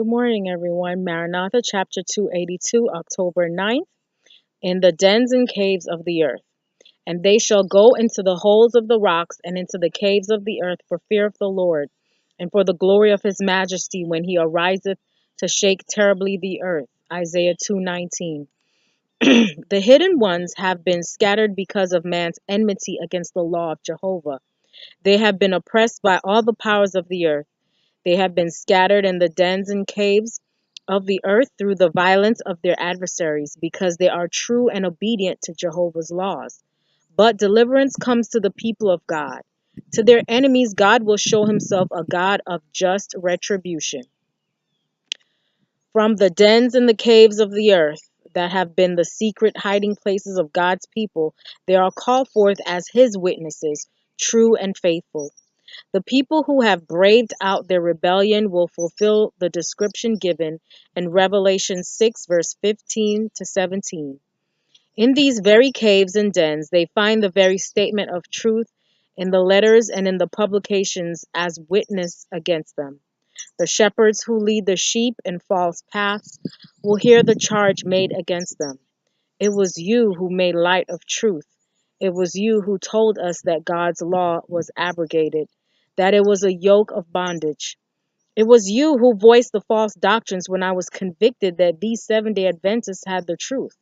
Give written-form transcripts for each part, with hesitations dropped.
Good morning, everyone. Maranatha, chapter 282, October 9th. In the dens and caves of the earth. And they shall go into the holes of the rocks and into the caves of the earth for fear of the Lord, and for the glory of his majesty when he ariseth to shake terribly the earth. Isaiah 2:19. The hidden ones have been scattered because of man's enmity against the law of Jehovah. They have been oppressed by all the powers of the earth. They have been scattered in the dens and caves of the earth through the violence of their adversaries, because they are true and obedient to Jehovah's laws. But deliverance comes to the people of God. To their enemies, God will show himself a God of just retribution. From the dens and the caves of the earth that have been the secret hiding places of God's people, they are called forth as his witnesses, true and faithful. The people who have braved out their rebellion will fulfill the description given in Revelation 6, verse 15 to 17. In these very caves and dens, they find the very statement of truth in the letters and in the publications as witness against them. The shepherds who lead the sheep in false paths will hear the charge made against them. It was you who made light of truth. It was you who told us that God's law was abrogated, that it was a yoke of bondage. It was you who voiced the false doctrines when I was convicted that these Seventh-day Adventists had the truth.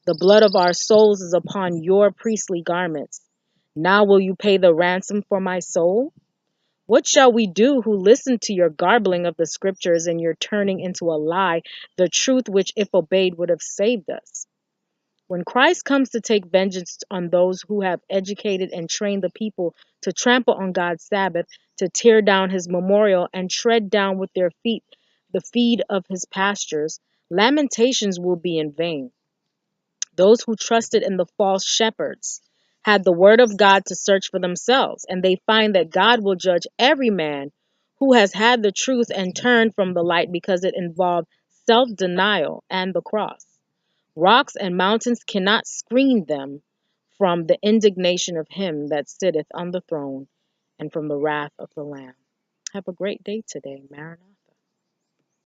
The blood of our souls is upon your priestly garments. Now will you pay the ransom for my soul? What shall we do who listen to your garbling of the scriptures and your turning into a lie the truth which, if obeyed, would have saved us? When Christ comes to take vengeance on those who have educated and trained the people to trample on God's Sabbath, to tear down his memorial and tread down with their feet the feed of his pastures, lamentations will be in vain. Those who trusted in the false shepherds had the word of God to search for themselves, and they find that God will judge every man who has had the truth and turned from the light because it involved self-denial and the cross. Rocks and mountains cannot screen them from the indignation of him that sitteth on the throne and from the wrath of the Lamb. Have a great day today, Maranatha.